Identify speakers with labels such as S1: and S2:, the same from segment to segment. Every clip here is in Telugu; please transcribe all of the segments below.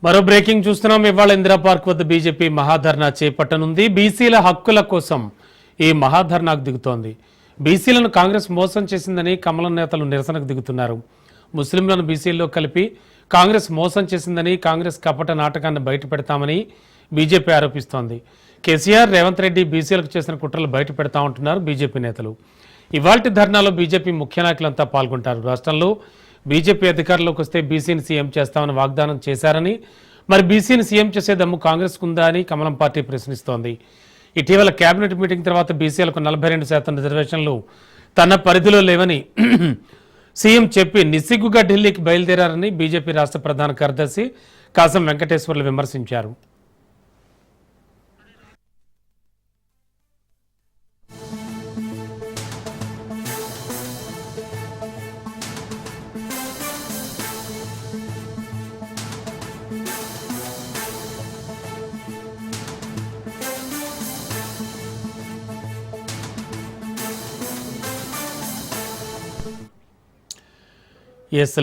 S1: మరో బ్రేకింగ్ చూస్తున్నాం. ఇవాళ ఇందిరా పార్క్ వద్ద బీజేపీ మహాధర్నా చేపట్టనుంది. బీసీల హక్కుల కోసం ఈ మహాధర్నాకు దిగుతోంది. బీసీలను కాంగ్రెస్ మోసం చేసిందని కమలం నేతలు నిరసనకు దిగుతున్నారు. ముస్లింలను బీసీల్లో కలిపి కాంగ్రెస్ మోసం చేసిందని, కాంగ్రెస్ కపట నాటకాన్ని బయటపెడతామని బీజేపీ ఆరోపిస్తోంది. కేసీఆర్, రేవంత్ రెడ్డి బీసీలకు చేసిన కుట్రలు బయట పెడతా ఉంటున్నారు బీజేపీ నేతలు. ఇవాల్టి ధర్నాలో బీజేపీ ముఖ్య నాయకులంతా పాల్గొంటారు. రాష్ట్రంలో బీజేపీ అధికారంలోకి వస్తే బీసీని సీఎం చేస్తామని వాగ్దానం చేశారని, మరి బీసీని సీఎం చేసే దమ్ము కాంగ్రెస్ కుందా అని కమలం పార్టీ ప్రశ్నిస్తోంది. ఇటీవల కేబినెట్ మీటింగ్ తర్వాత బీసీలకు 42% రిజర్వేషన్లు తన పరిధిలో లేవని సీఎం చెప్పి నిస్సిగ్గుగా ఢిల్లీకి బయలుదేరారని బీజేపీ రాష్ట్ర ప్రధాన కార్యదర్శి కాసం వెంకటేశ్వర్లు విమర్శించారు.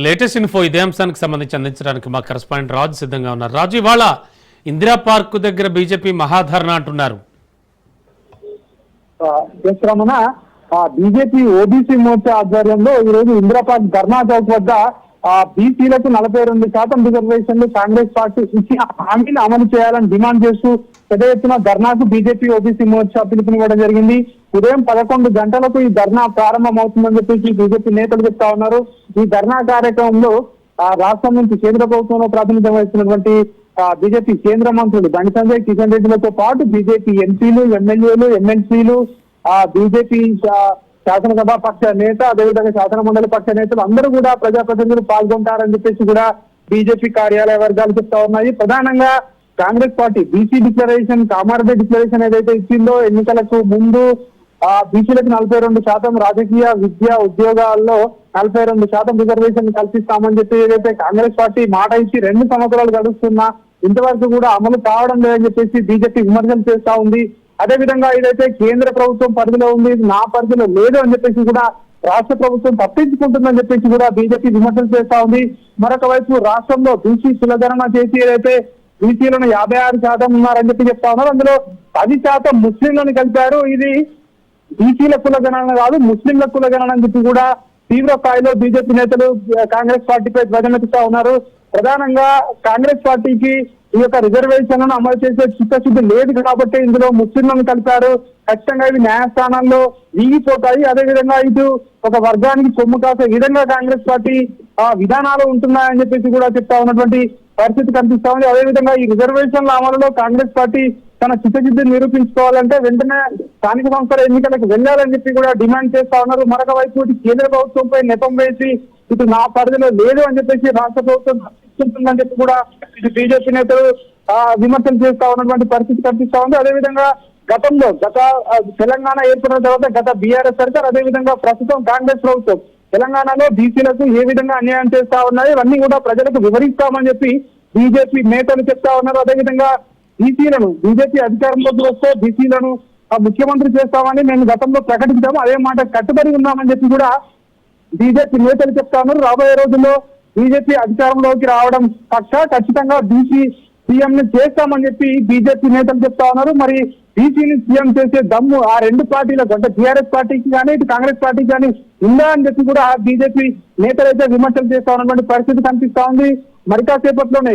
S1: లేటెస్ట్ ఇన్ఫో ఇదే అంశానికి సంబంధించి అందించడానికి మా కరెస్పాండెంట్ రాజు సిద్ధంగా ఉన్నారు. రాజు, ఇవాళ ఇందిరా పార్క్ దగ్గర బీజేపీ మహాధర్నా అంటున్నారు.
S2: బీజేపీ ఓబీసీ మోర్చా ఆధ్వర్యంలో ఈ రోజు ఇందిరా పార్క్ ధర్నా చౌక్ వద్ద బీసీలకు 42% రిజర్వేషన్లు కాంగ్రెస్ పార్టీ ఇచ్చిన హామీని అమలు చేయాలని డిమాండ్ చేస్తూ పెద్ద ఎత్తున ధర్నాకు బీజేపీ ఓబీసీ మోర్చా పిలుపునివ్వడం జరిగింది. ఉదయం 11 గంటలకు ఈ ధర్నా ప్రారంభమవుతుందని చెప్పేసి బీజేపీ నేతలు చెప్తా ఉన్నారు. ఈ ధర్నా కార్యక్రమంలో రాష్ట్రం నుంచి కేంద్ర ప్రభుత్వంలో ప్రాతినిధ్యం వహిస్తున్నటువంటి బీజేపీ కేంద్ర మంత్రులు బండి సంజయ్, కిషన్ రెడ్డిలతో పాటు బీజేపీ ఎంపీలు, ఎమ్మెల్యేలు, ఎమ్మెల్సీలు, బీజేపీ శాసనసభ పక్ష నేత, అదేవిధంగా శాసన మండలి పక్ష నేతలు అందరూ కూడా ప్రజాప్రతినిధులు పాల్గొంటారని చెప్పేసి కూడా బీజేపీ కార్యాలయ వర్గాలు చెప్తా ఉన్నాయి. ప్రధానంగా Congress party BC declaration, Kamareddy declaration ఏదైతే ఇచ్చిందో ఎన్నికలకు ముందు బీసీలకు 42%, రాజకీయ, విద్య, ఉద్యోగాల్లో 42% రిజర్వేషన్ కల్పిస్తామని చెప్పి ఏదైతే కాంగ్రెస్ పార్టీ మాట ఇచ్చి 2 సంవత్సరాలు గడుస్తున్నా ఇంతవరకు కూడా అమలు కావడం లేదని చెప్పేసి బీజేపీ విమర్శలు చేస్తా ఉంది. అదేవిధంగా ఏదైతే కేంద్ర ప్రభుత్వం పరిధిలో ఉంది, నా పరిధిలో లేదు అని చెప్పేసి కూడా రాష్ట్ర ప్రభుత్వం తప్పించుకుంటుందని చెప్పేసి కూడా బీజేపీ విమర్శలు చేస్తా ఉంది. మరొక వైపు రాష్ట్రంలో బీసీ కులగణన చేసి ఏదైతే బీసీలను 56% ఉన్నారని చెప్పి చెప్తా ఉన్నారు. అందులో 10% ముస్లింలను కలిపారు. ఇది బీసీల కులగణన కాదు, ముస్లింల కులగణన అని చెప్పి కూడా తీవ్ర స్థాయిలో బీజేపీ నేతలు కాంగ్రెస్ పార్టీపై ధ్వజమెత్తుతా ఉన్నారు. ప్రధానంగా కాంగ్రెస్ పార్టీకి ఈ యొక్క రిజర్వేషన్లను అమలు చేసే చిత్తశుద్ధి లేదు కాబట్టి ఇందులో ముస్లింలను కలిపారు. ఖచ్చితంగా ఇవి న్యాయస్థానాల్లో వీగిపోతాయి. అదేవిధంగా ఇటు ఒక వర్గానికి సొమ్ము కాసే విధంగా కాంగ్రెస్ పార్టీ విధానాలు ఉంటున్నాయని చెప్పేసి కూడా చెప్తా ఉన్నటువంటి పరిస్థితి కనిపిస్తా ఉంది. అదేవిధంగా ఈ రిజర్వేషన్ల అమలులో కాంగ్రెస్ పార్టీ తన చిత్తశుద్ధిని నిరూపించుకోవాలంటే వెంటనే స్థానిక సంస్థల ఎన్నికలకు వెళ్లాలని చెప్పి కూడా డిమాండ్ చేస్తా ఉన్నారు. మరొక వైపు కేంద్ర ప్రభుత్వంపై నెపం వేసి ఇటు నా పరిధిలో లేదు అని చెప్పేసి రాష్ట్ర ప్రభుత్వం ఉంటుందని చెప్పి కూడా ఇటు బీజేపీ నేతలు విమర్శలు చేస్తా ఉన్నటువంటి పరిస్థితి కనిపిస్తా ఉంది. అదేవిధంగా గతంలో తెలంగాణ ఏర్పడిన తర్వాత గత బీఆర్ఎస్ సర్కార్, అదేవిధంగా ప్రస్తుతం కాంగ్రెస్ ప్రభుత్వం తెలంగాణలో బీసీలకు ఏ విధంగా అన్యాయం చేస్తా ఉన్నాయి ఇవన్నీ కూడా ప్రజలకు వివరిస్తామని చెప్పి బీజేపీ నేతలు చెప్తా ఉన్నారు. అదేవిధంగా బీసీలను బీజేపీ అధికారంలోకి వస్తే బీసీలను ముఖ్యమంత్రి చేస్తామని మేము గతంలో ప్రకటించాము, అదే మాట కట్టుబడి ఉన్నామని చెప్పి కూడా బీజేపీ నేతలు చెప్తా ఉన్నారు. రాబోయే రోజుల్లో బీజేపీ అధికారంలోకి రావడం ఖచ్చితంగా బీసీ సీఎం ని చేస్తామని చెప్పి బీజేపీ నేతలు చెప్తా ఉన్నారు. మరి బీసీని సీఎం చేసే దమ్ము ఆ 2 పార్టీలకు అంటే టీఆర్ఎస్ పార్టీకి కానీ ఇటు కాంగ్రెస్ పార్టీకి కానీ ఉందా అని చెప్పి కూడా బీజేపీ నేతలు అయితే విమర్శలు చేస్తా ఉన్నటువంటి పరిస్థితి కనిపిస్తా ఉంది. మరి కాసేపట్లోనే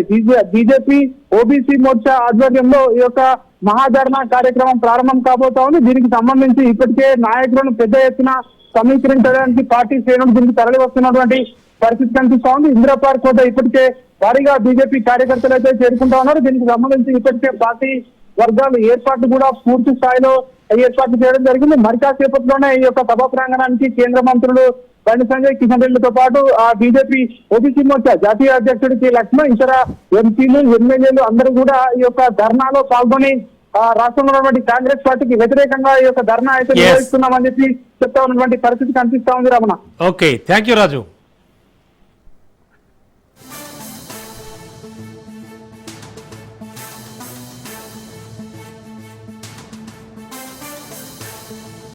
S2: బీజేపీ ఓబీసీ మోర్చా ఆధ్వర్యంలో ఈ యొక్క మహాధర్నా కార్యక్రమం ప్రారంభం కాబోతా ఉంది. దీనికి సంబంధించి ఇప్పటికే నాయకులను పెద్ద ఎత్తున సమీకరించడానికి పార్టీ శ్రేణులు దీనికి తరలి వస్తున్నటువంటి పరిస్థితి కనిపిస్తా ఉంది. ఇందిరా పార్క్ వద్ద ఇప్పటికే భారీగా బీజేపీ కార్యకర్తలు అయితే చేరుకుంటా ఉన్నారు. దీనికి సంబంధించి ఇప్పటికే పార్టీ వర్గాలు ఏర్పాటు కూడా పూర్తి స్థాయిలో ఏర్పాటు చేయడం జరిగింది. మరి కాసేపట్లోనే ఈ యొక్క సభా ప్రాంగణానికి కేంద్ర మంత్రులు బండి సంజయ్, కిషన్ రెడ్డితో పాటు ఆ బీజేపీ ఓబీసీ మోర్చా జాతీయ అధ్యక్షుడు కె లక్ష్మణ్, ఇతర ఎంపీలు, ఎమ్మెల్యేలు అందరూ కూడా ఈ యొక్క ధర్నాలో పాల్గొని రాష్ట్రంలో ఉన్నటువంటి కాంగ్రెస్ పార్టీకి వ్యతిరేకంగా ఈ యొక్క ధర్నా అయితే నిర్వహిస్తున్నామని చెప్పి చెప్తా ఉన్నటువంటి పరిస్థితి కనిపిస్తా ఉంది. Ramana.
S1: Okay, thank you Raju.